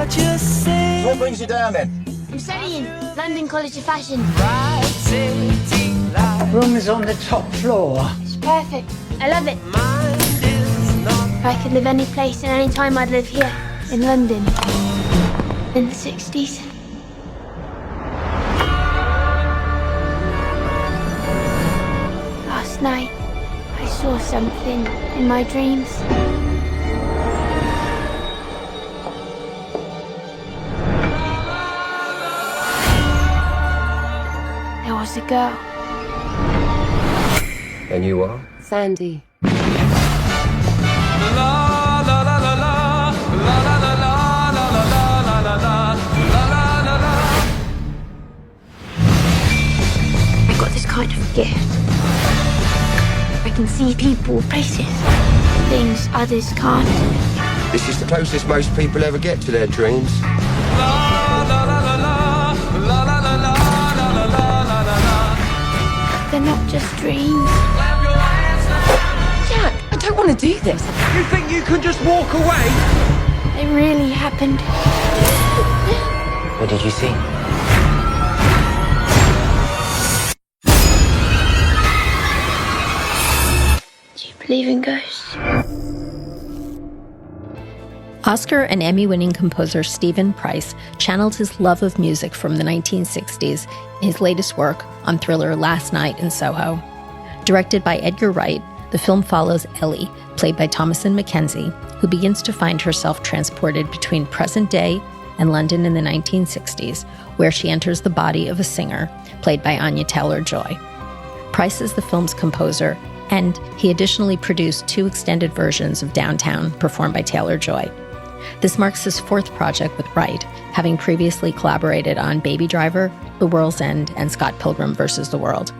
what you say. So what brings you down then? I'm studying London College of Fashion. Room is on the top floor. It's perfect. I love it. If I could live any place and any time, I'd live here in London in the 60s. Last night, I saw something in my dreams. There was a girl. And you are? Sandy. I got this kind of gift. I can see people, places, things others can't. This is the closest most people ever get to their dreams. They're not just dreams. Jack, I don't want to do this. You think you can just walk away? They really happened. What did you see? Do you believe in ghosts? Oscar and Emmy-winning composer Stephen Price channeled his love of music from the 1960s in his latest work on thriller Last Night in Soho. Directed by Edgar Wright, the film follows Ellie, played by Thomasin McKenzie, who begins to find herself transported between present day and London in the 1960s, where she enters the body of a singer, played by Anya Taylor-Joy. Price is the film's composer, and he additionally produced 2 extended versions of Downtown, performed by Taylor-Joy. This marks his 4th project with Wright, having previously collaborated on Baby Driver, The World's End, and Scott Pilgrim vs. the World.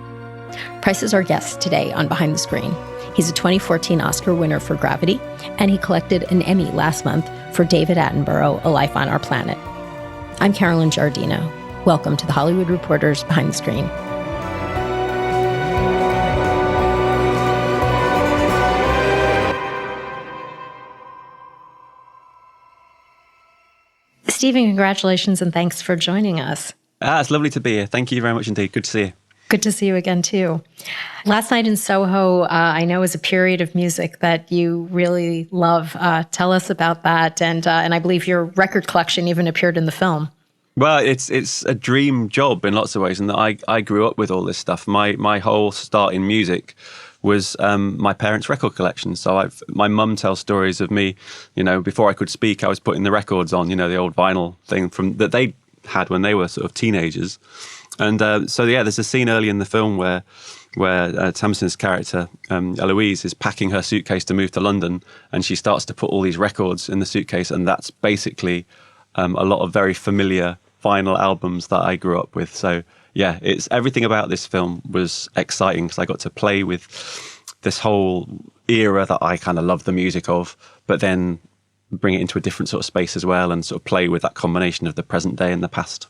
Price is our guest today on Behind the Screen. He's a 2014 Oscar winner for Gravity, and he collected an Emmy last month for David Attenborough, A Life on Our Planet. I'm Carolyn Giardino. Welcome to the Hollywood Reporter's Behind the Screen. Stephen, congratulations and thanks for joining us. It's lovely to be here. Thank you very much indeed. Good to see you. Good to see you again, too. Last Night in Soho, I know, is a period of music that you really love. Tell us about that. And I believe your record collection even appeared in the film. Well, it's a dream job in lots of ways. And I grew up with all this stuff. My whole start in music was my parents' record collection. So my mum tells stories of me, before I could speak, I was putting the records on, the old vinyl thing that they had when they were sort of teenagers. And there's a scene early in the film where Thomasin's character, Eloise, is packing her suitcase to move to London, and she starts to put all these records in the suitcase, and that's basically a lot of very familiar vinyl albums that I grew up with. So yeah, it's everything about this film was exciting because I got to play with this whole era that I kind of love the music of, but then bring it into a different sort of space as well and sort of play with that combination of the present day and the past.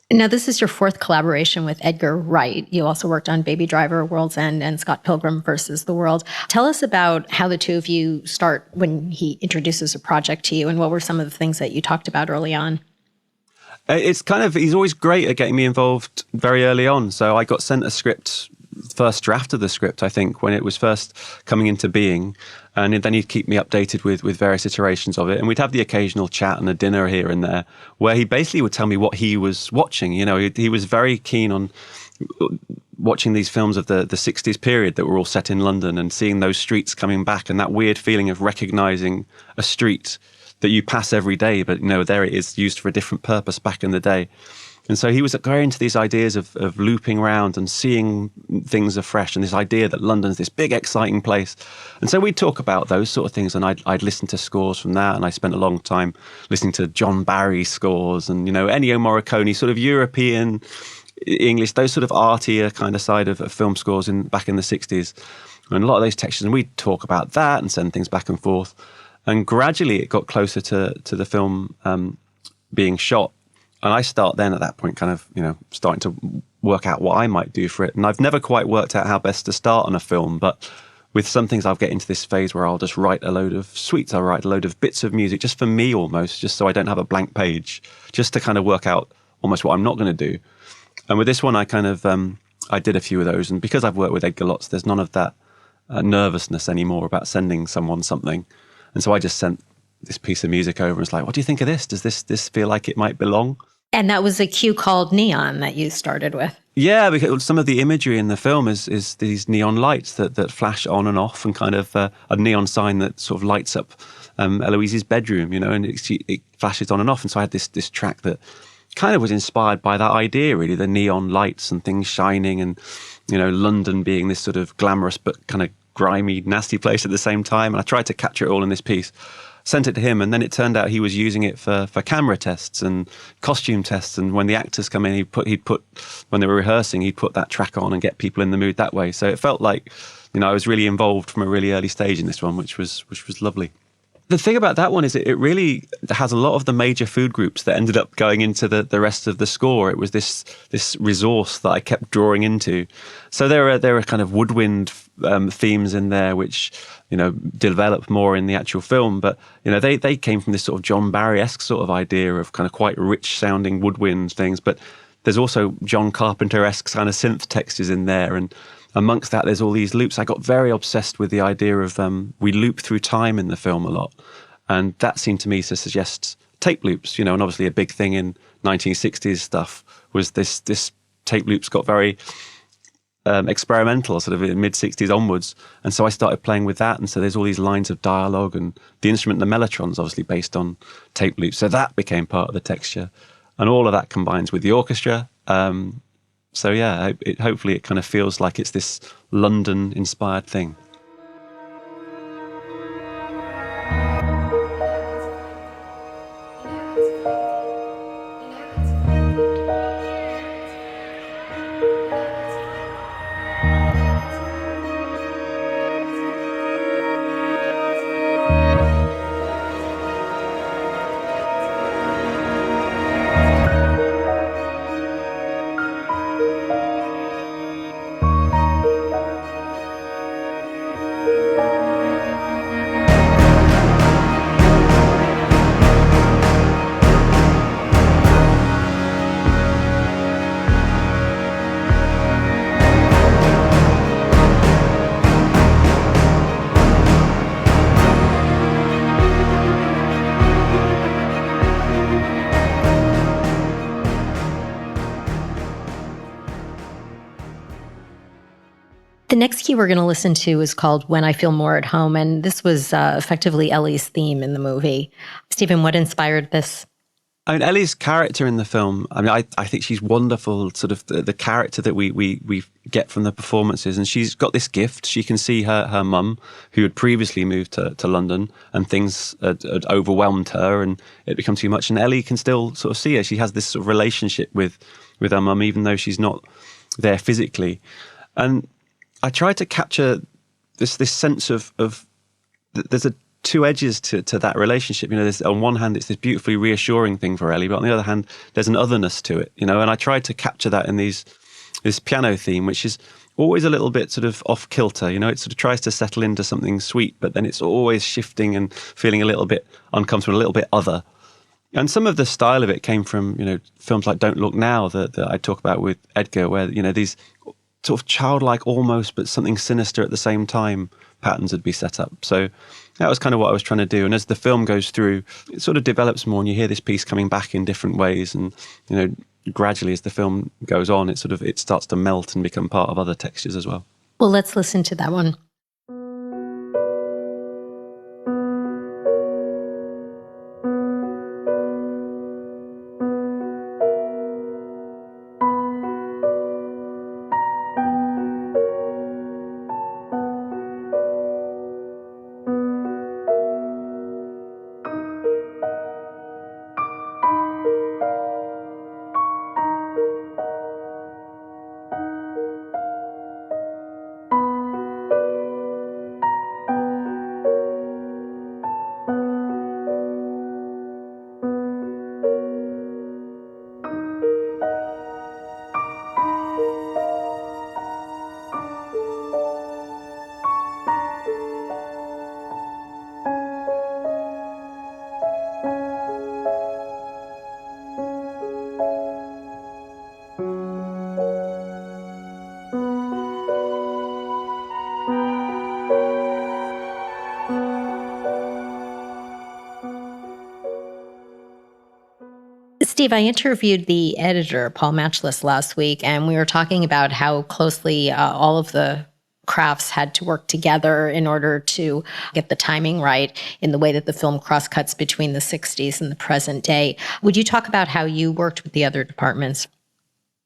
Now, this is your 4th collaboration with Edgar Wright. You also worked on Baby Driver, World's End, and Scott Pilgrim vs. the World. Tell us about how the 2 of you start when he introduces a project to you, and what were some of the things that you talked about early on? It's he's always great at getting me involved very early on. So I got sent a script, first draft of the script, I think, when it was first coming into being. And then he'd keep me updated with various iterations of it. And we'd have the occasional chat and a dinner here and there where he basically would tell me what he was watching. He was very keen on watching these films of the 60s period that were all set in London and seeing those streets coming back and that weird feeling of recognizing a street that you pass every day, but there it is used for a different purpose back in the day. And so he was going into these ideas of looping around and seeing things afresh, and this idea that London's this big, exciting place. And so we'd talk about those sort of things, and I'd listen to scores from that, and I spent a long time listening to John Barry scores and, Ennio Morricone, sort of European, English, those sort of artier kind of side of film scores back in the 60s. And a lot of those textures, and we'd talk about that and send things back and forth. And gradually it got closer to the film being shot. And I start then at that point kind of, starting to work out what I might do for it. And I've never quite worked out how best to start on a film, but with some things, I'll get into this phase where I'll just write a load of suites. I'll write a load of bits of music just for me almost, just so I don't have a blank page, just to kind of work out almost what I'm not going to do. And with this one, I kind of, I did a few of those. And because I've worked with Edgar lots, there's none of that nervousness anymore about sending someone something. And so I just sent this piece of music over and was like, what do you think of this? Does this feel like it might belong? And that was a cue called Neon that you started with. Yeah, because some of the imagery in the film is these neon lights that flash on and off, and kind of a neon sign that sort of lights up Eloise's bedroom, and it flashes on and off. And so I had this track that kind of was inspired by that idea, really, the neon lights and things shining, and London being this sort of glamorous but kind of grimy, nasty place at the same time. And I tried to capture it all in this piece. Sent it to him, and then it turned out he was using it for camera tests and costume tests. And when the actors come in, he'd put when they were rehearsing, he'd put that track on and get people in the mood that way. So it felt like, I was really involved from a really early stage in this one, which was lovely. The thing about that one is it really has a lot of the major food groups that ended up going into the rest of the score. It was this resource that I kept drawing into. So there are kind of woodwind themes in there, which develop more in the actual film. But they came from this sort of John Barry-esque sort of idea of kind of quite rich sounding woodwind things. But there's also John Carpenter-esque kind of synth textures in there, and amongst that, there's all these loops. I got very obsessed with the idea of we loop through time in the film a lot. And that seemed to me to suggest tape loops, and obviously a big thing in 1960s stuff was this tape loops got very experimental, sort of in mid-60s onwards. And so I started playing with that. And so there's all these lines of dialogue, and the instrument, the mellotron's obviously based on tape loops. So that became part of the texture. And all of that combines with the orchestra. So yeah, hopefully it kind of feels like it's this London-inspired thing. The next key we're going to listen to is called When I Feel More at Home, and this was effectively Ellie's theme in the movie. Stephen, what inspired this? I mean, Ellie's character in the film, I think she's wonderful, sort of the character that we get from the performances. And she's got this gift. She can see her mum, who had previously moved to London, and things had overwhelmed her and it become too much. And Ellie can still sort of see her. She has this sort of relationship with her mum, even though she's not there physically. And I tried to capture this sense of there's two edges to that relationship. There's, on one hand, it's this beautifully reassuring thing for Ellie, but on the other hand, there's an otherness to it, and I tried to capture that in this piano theme, which is always a little bit sort of off kilter. It sort of tries to settle into something sweet, but then it's always shifting and feeling a little bit uncomfortable, a little bit other. And some of the style of it came from, films like Don't Look Now that I talk about with Edgar, where, these sort of childlike almost, but something sinister at the same time patterns would be set up. So that was kind of what I was trying to do. And as the film goes through, it sort of develops more, and you hear this piece coming back in different ways. And, gradually as the film goes on, it starts to melt and become part of other textures as well. Well, let's listen to that one. Steve, I interviewed the editor, Paul Matchless, last week, and we were talking about how closely all of the crafts had to work together in order to get the timing right in the way that the film cross-cuts between the 60s and the present day. Would you talk about how you worked with the other departments?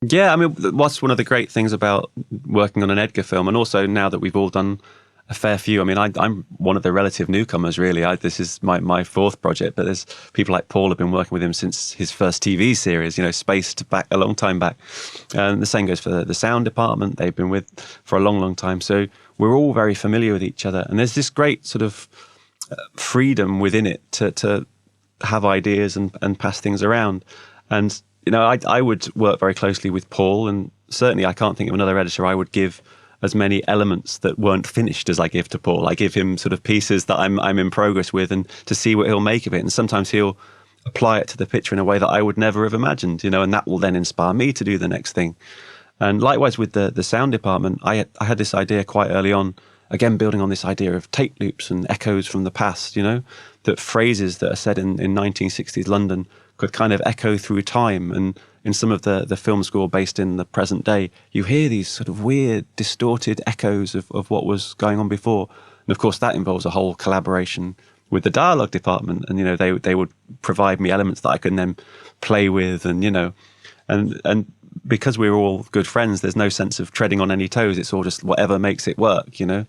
Yeah, I mean, what's one of the great things about working on an Edgar film, and also now that we've all done a fair few. I mean, I'm one of the relative newcomers, really. This is my fourth project, but there's people like Paul have been working with him since his first TV series, Spaced back a long time back. And the same goes for the sound department. They've been with for a long, long time. So we're all very familiar with each other. And there's this great sort of freedom within it to have ideas and pass things around. And, I would work very closely with Paul, and certainly I can't think of another editor I would give as many elements that weren't finished as I give to Paul. I give him sort of pieces that I'm in progress with, and to see what he'll make of it. And sometimes he'll apply it to the picture in a way that I would never have imagined, and that will then inspire me to do the next thing. And likewise with the sound department, I had this idea quite early on, again, building on this idea of tape loops and echoes from the past, that phrases that are said in 1960s London could kind of echo through time. And in some of the film score based in the present day, you hear these sort of weird, distorted echoes of what was going on before. And of course, that involves a whole collaboration with the dialogue department. And, they would provide me elements that I could then play with. And, and because we're all good friends, there's no sense of treading on any toes. It's all just whatever makes it work, And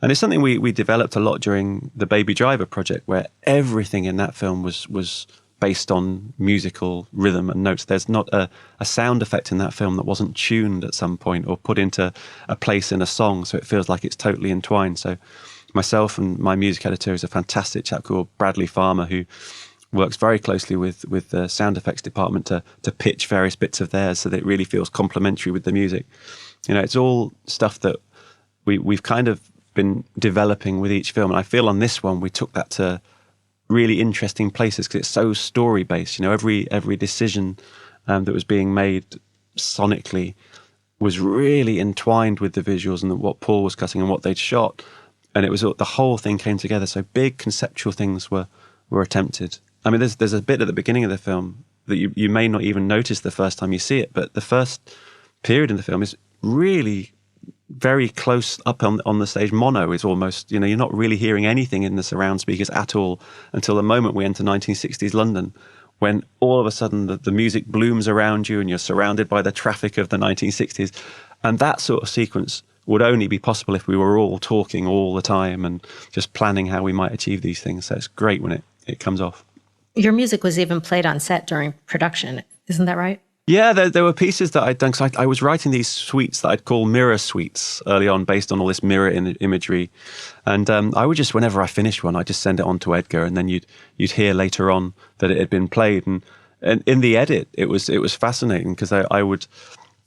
it's something we developed a lot during the Baby Driver project, where everything in that film was based on musical rhythm and notes. There's not a sound effect in that film that wasn't tuned at some point or put into a place in a song, so it feels like it's totally entwined. So myself and my music editor is a fantastic chap called Bradley Farmer, who works very closely with the sound effects department to pitch various bits of theirs so that it really feels complementary with the music. It's all stuff that we've kind of been developing with each film. And I feel on this one, we took that to really interesting places because it's so story based. Every decision that was being made sonically was really entwined with the visuals and what Paul was cutting and what they'd shot, and it was the whole thing came together. So big conceptual things were attempted. I mean, there's a bit at the beginning of the film that you may not even notice the first time you see it, but the first period in the film is really very close up on the stage. Mono is almost, you're not really hearing anything in the surround speakers at all until the moment we enter 1960s London, when all of a sudden the music blooms around you and you're surrounded by the traffic of the 1960s. And that sort of sequence would only be possible if we were all talking all the time and just planning how we might achieve these things. So it's great when it comes off. Your music was even played on set during production. Isn't that right? Yeah, there were pieces that I'd done, because I was writing these suites that I'd call mirror suites early on, based on all this mirror imagery. And I would just, whenever I finished one, I'd just send it on to Edgar, and then you'd hear later on that it had been played. And in the edit, it was fascinating, because I would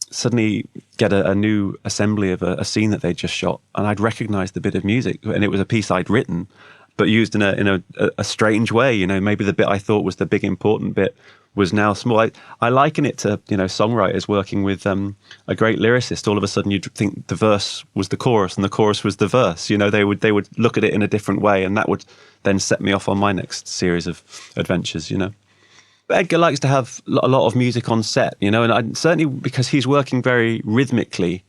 suddenly get a new assembly of a scene that they'd just shot, and I'd recognize the bit of music, and it was a piece I'd written, but used in a strange way. Maybe the bit I thought was the big important bit was now small. I liken it to, songwriters working with a great lyricist. All of a sudden you'd think the verse was the chorus and the chorus was the verse. They would look at it in a different way, and that would then set me off on my next series of adventures, But Edgar likes to have a lot of music on set, and certainly because he's working very rhythmically,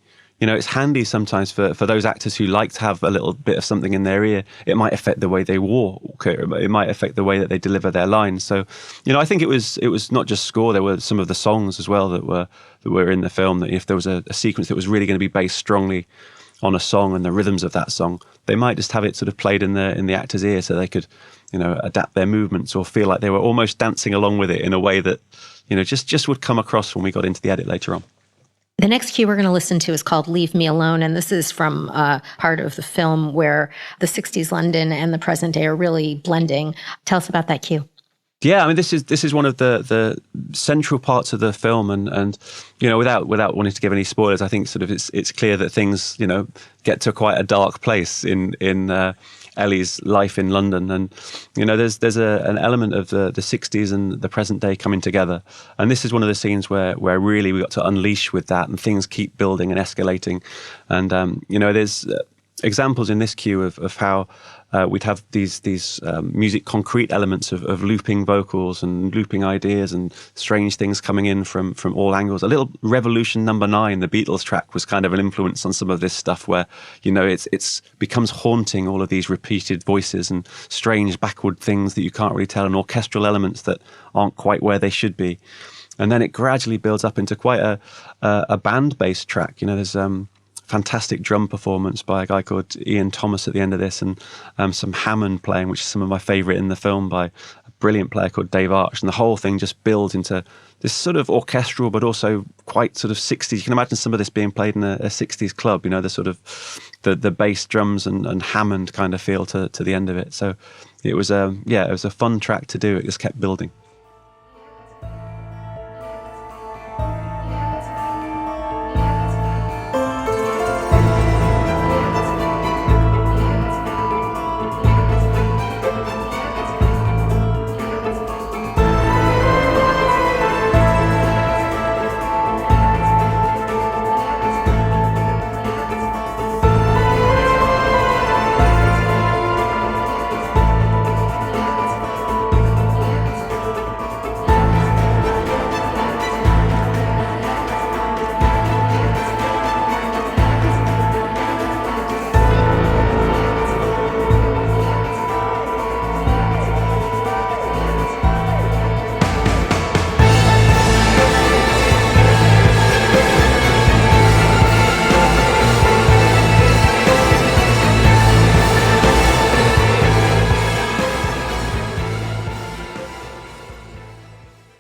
it's handy sometimes for those actors who like to have a little bit of something in their ear. It might affect the way they walk. It might affect the way that they deliver their lines. So, I think it was not just score. There were some of the songs as well that were in the film, that if there was a sequence that was really going to be based strongly on a song and the rhythms of that song, they might just have it sort of played in the actor's ear so they could, adapt their movements or feel like they were almost dancing along with it in a way that, just would come across when we got into the edit later on. The next cue we're going to listen to is called Leave Me Alone, and this is from part of the film where the 60s London and the present day are really blending. Tell us about that cue. Yeah, I mean, this is one of the central parts of the film, and without wanting to give any spoilers, I think sort of it's clear that things get to quite a dark place in Ellie's life in London, and there's an element of the 60s and the present day coming together, and this is one of the scenes where really we got to unleash with that, and things keep building and escalating, and there's examples in this cue of how we'd have these music concrete elements of looping vocals and looping ideas and strange things coming in from all angles. A little Revolution Number 9, the Beatles track, was kind of an influence on some of this stuff where, it's becomes haunting, all of these repeated voices and strange backward things that you can't really tell, and orchestral elements that aren't quite where they should be. And then it gradually builds up into quite a band-based track. There's fantastic drum performance by a guy called Ian Thomas at the end of this, and some Hammond playing, which is some of my favourite in the film, by a brilliant player called Dave Arch. And the whole thing just builds into this sort of orchestral, but also quite sort of 60s. You can imagine some of this being played in a 60s club, the sort of the bass drums and Hammond kind of feel to the end of it. So it was it was a fun track to do. It just kept building.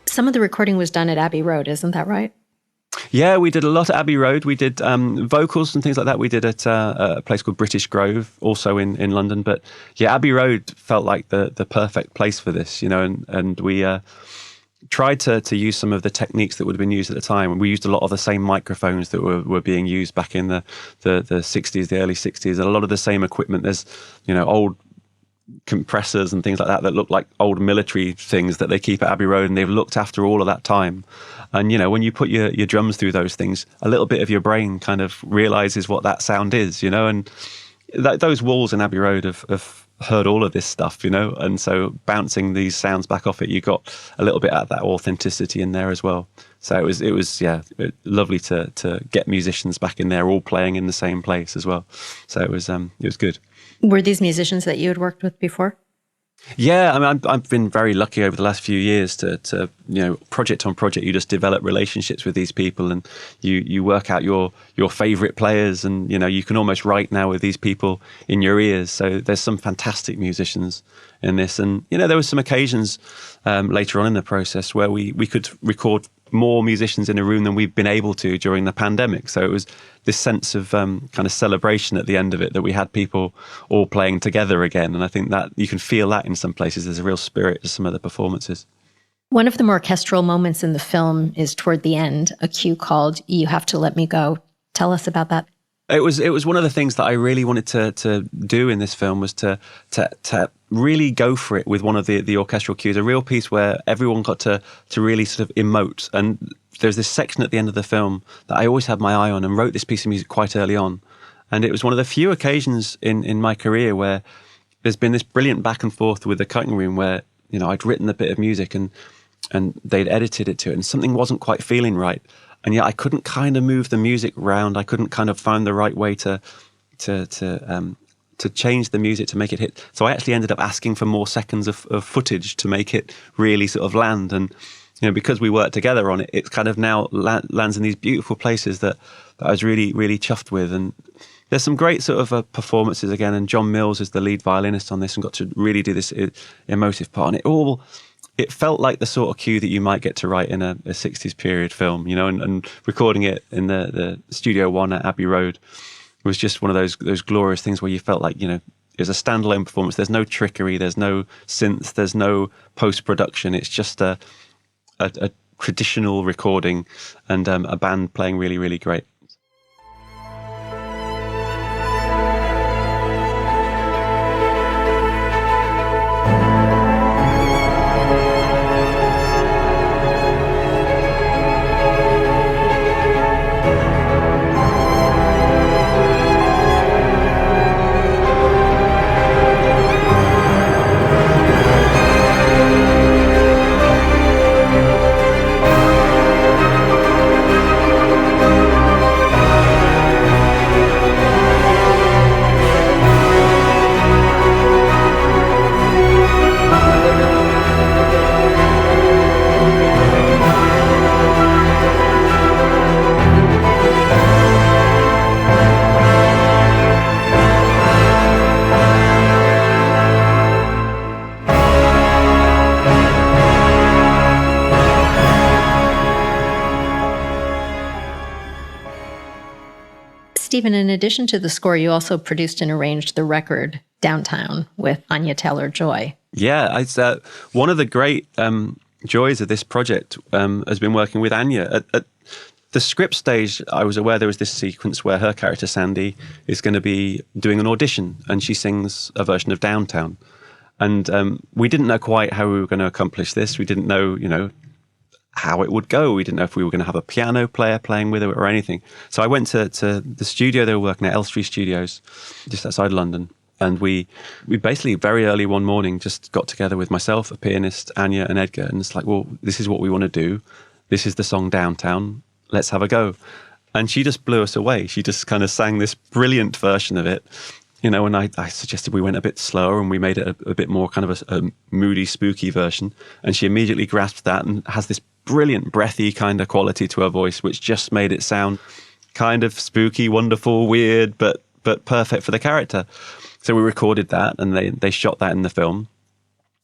Some of the recording was done at Abbey Road, isn't that right? Yeah, we did a lot at Abbey Road. We did vocals and things like that. We did at a place called British Grove, also in London. But yeah, Abbey Road felt like the perfect place for this, and we tried to use some of the techniques that would have been used at the time. And we used a lot of the same microphones that were being used back in the 60s, the early 60s, and a lot of the same equipment. There's, old compressors and things like that look like old military things that they keep at Abbey Road, and they've looked after all of that time. And when you put your drums through those things, a little bit of your brain kind of realizes what that sound is, and those walls in Abbey Road have heard all of this stuff, and so bouncing these sounds back off it, you got a little bit of that authenticity in there as well. So it was lovely to get musicians back in there all playing in the same place as well. So it was good. Were these musicians that you had worked with before? Yeah, I mean, I've been very lucky over the last few years to project on project, you just develop relationships with these people, and you work out your favorite players, and you can almost write now with these people in your ears. So there's some fantastic musicians in this, and there were some occasions later on in the process where we could record more musicians in a room than we've been able to during the pandemic. So it was this sense of kind of celebration at the end of it, that we had people all playing together again. And I think that you can feel that in some places. There's a real spirit to some of the performances. One of the more orchestral moments in the film is toward the end, a cue called "You Have to Let Me Go." Tell us about that. It was one of the things that I really wanted to do in this film, was to really go for it with one of the orchestral cues, a real piece where everyone got to really sort of emote. And there's this section at the end of the film that I always had my eye on, and wrote this piece of music quite early on. And it was one of the few occasions in my career where there's been this brilliant back and forth with the cutting room, where I'd written a bit of music and they'd edited it to it, and something wasn't quite feeling right. And yet I couldn't kind of move the music around. I couldn't kind of find the right way to change the music to make it hit. So I actually ended up asking for more seconds of footage to make it really sort of land. And because we worked together on it, it kind of now lands in these beautiful places that I was really, really chuffed with. And there's some great sort of performances again. And John Mills is the lead violinist on this, and got to really do this emotive part. And it felt like the sort of cue that you might get to write in a 60s period film, and recording it in the Studio One at Abbey Road was just one of those glorious things where you felt like, it was a standalone performance. There's no trickery, there's no synth, there's no post-production. It's just a traditional recording, and a band playing really, really great. Stephen, in addition to the score, you also produced and arranged the record Downtown with Anya Taylor-Joy. Yeah, it's one of the great joys of this project has been working with Anya. At the script stage, I was aware there was this sequence where her character, Sandy, is going to be doing an audition and she sings a version of Downtown. And we didn't know quite how we were going to accomplish this. We didn't know, how it would go. We didn't know if we were going to have a piano player playing with it or anything. So I went to the studio they were working at, Elstree Studios, just outside London. And we basically very early one morning just got together with myself, a pianist, Anya and Edgar. And it's like, well, this is what we want to do. This is the song Downtown. Let's have a go. And she just blew us away. She just kind of sang this brilliant version of it. And I suggested we went a bit slower and we made it a bit more kind of a moody, spooky version. And she immediately grasped that and has this brilliant, breathy kind of quality to her voice, which just made it sound kind of spooky, wonderful, weird, but perfect for the character. So we recorded that and they shot that in the film.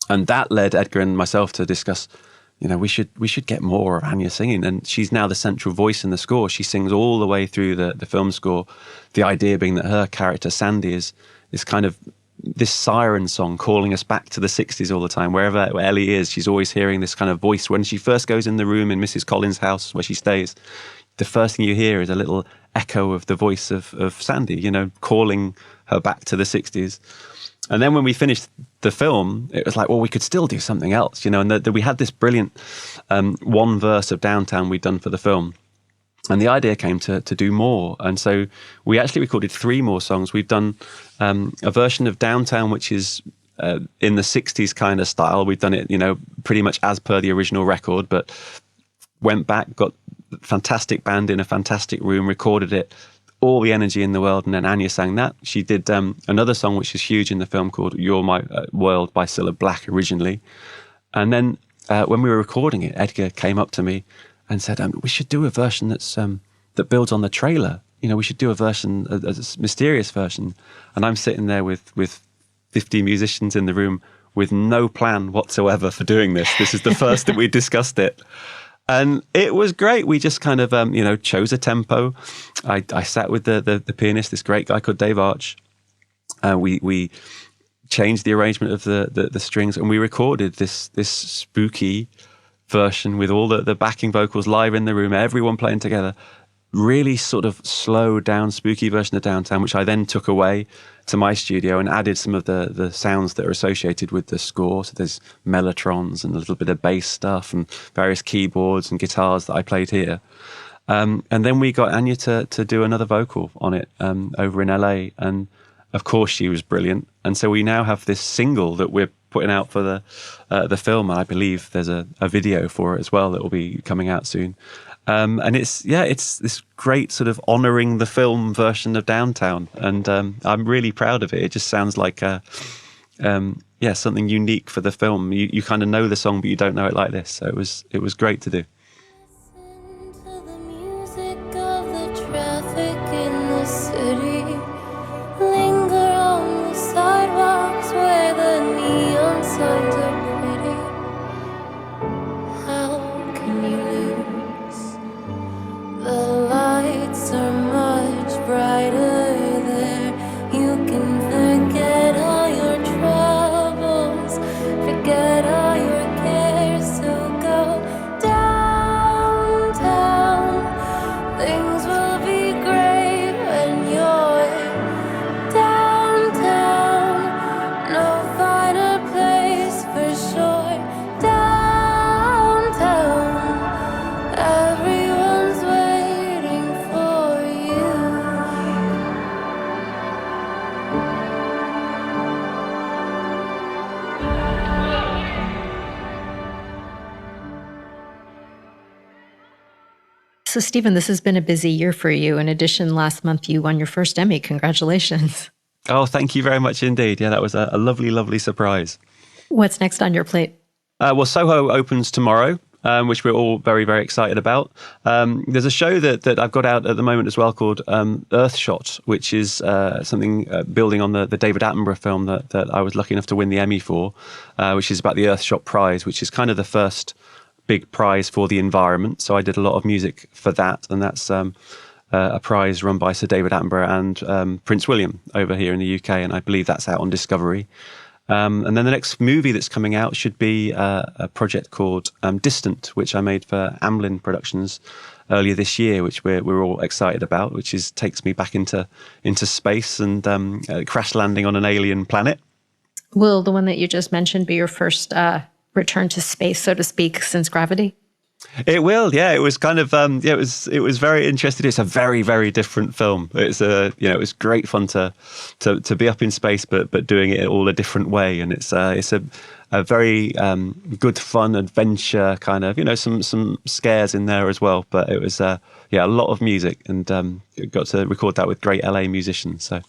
And that led Edgar and myself to discuss, we should get more of Anya singing. And she's now the central voice in the score. She sings all the way through the film score. The idea being that her character, Sandy, is kind of this siren song calling us back to the 60s all the time. Wherever Ellie is, she's always hearing this kind of voice. When she first goes in the room in Mrs. Collins' house where she stays, the first thing you hear is a little echo of the voice of Sandy, calling her back to the 60s. And then when we finished the film, it was like, well, we could still do something else, and that we had this brilliant one verse of Downtown we'd done for the film. And the idea came to do more. And so we actually recorded 3 more songs. We've done a version of Downtown, which is in the 60s kind of style. We've done it, pretty much as per the original record, but went back, got a fantastic band in a fantastic room, recorded it, all the energy in the world, and then Anya sang that. She did another song which is huge in the film called You're My World by Cilla Black originally. And then when we were recording it, Edgar came up to me and said, we should do a version that builds on the trailer. We should do a version, a mysterious version. And I'm sitting there with 50 musicians in the room with no plan whatsoever for doing this. This is the first that we discussed it. And it was great. We just kind of, chose a tempo. I sat with the pianist, this great guy called Dave Arch. We changed the arrangement of the strings and we recorded this spooky version with all the backing vocals live in the room, everyone playing together. Really sort of slow down, spooky version of Downtown, which I then took away to my studio and added some of the sounds that are associated with the score. So there's mellotrons and a little bit of bass stuff and various keyboards and guitars that I played here. And then we got Anya to do another vocal on it over in LA. And of course she was brilliant. And so we now have this single that we're putting out for the film. And I believe there's a video for it as well that will be coming out soon. And it's this great sort of honouring the film version of Downtown. And I'm really proud of it. It just sounds like something unique for the film. You kind of know the song, but you don't know it like this. So it was great to do. Listen to the music of the traffic in the city. Linger on the sidewalks where the neon signs are pretty. How can you lose? The lights are much brighter there. You can forget all your troubles, forget all your cares, so go downtown. Things will be great when you're downtown. No finer place for sure. Downtown, everyone's waiting for you. So, Stephen, this has been a busy year for you. In addition, last month you won your first Emmy. Congratulations. Oh, thank you very much indeed. Yeah, that was a lovely, lovely surprise. What's next on your plate? Well, Soho opens tomorrow, which we're all very, very excited about. There's a show that I've got out at the moment as well called Earthshot, which is something building on the David Attenborough film that I was lucky enough to win the Emmy for, which is about the Earthshot Prize, which is kind of the first big prize for the environment. So I did a lot of music for that, and that's a prize run by Sir David Attenborough and Prince William over here in the UK, and I believe that's out on Discovery. And then the next movie that's coming out should be a project called Distant, which I made for Amblin Productions earlier this year, which we're all excited about, which takes me back into space and crash landing on an alien planet. Will the one that you just mentioned be your first return to space, so to speak, since Gravity? It will, yeah. It was kind of, it was very interesting. It's a very, very different film. It's it was great fun to be up in space, but doing it all a different way. And it's a very good fun adventure kind of, some scares in there as well. But it was, a lot of music, and got to record that with great LA musicians. So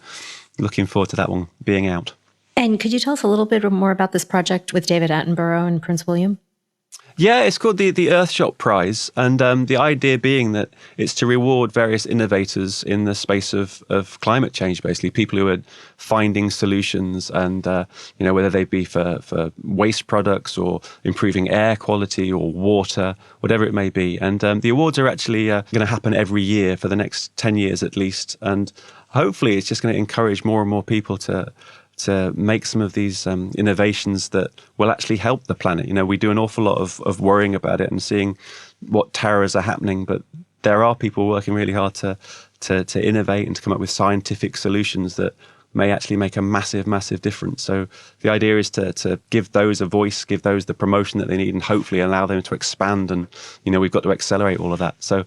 looking forward to that one being out. And could you tell us a little bit more about this project with David Attenborough and Prince William? Yeah, it's called the Earthshot Prize, and the idea being that it's to reward various innovators in the space of climate change, basically people who are finding solutions, and whether they be for waste products or improving air quality or water, whatever it may be. And the awards are actually going to happen every year for the next 10 years at least, and hopefully it's just going to encourage more and more people to make some of these innovations that will actually help the planet. We do an awful lot of worrying about it and seeing what terrors are happening, but there are people working really hard to innovate and to come up with scientific solutions that may actually make a massive, massive difference. So the idea is to give those a voice, give those the promotion that they need, and hopefully allow them to expand. And, we've got to accelerate all of that. So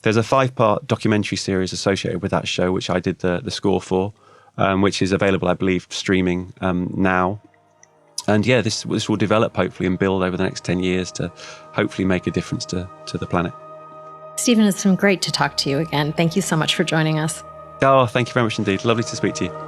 there's a 5-part documentary series associated with that show, which I did the score for. Which is available, I believe, streaming now. And yeah, this will develop hopefully and build over the next 10 years to hopefully make a difference to the planet. Stephen, it's been great to talk to you again. Thank you so much for joining us. Oh, thank you very much indeed. Lovely to speak to you.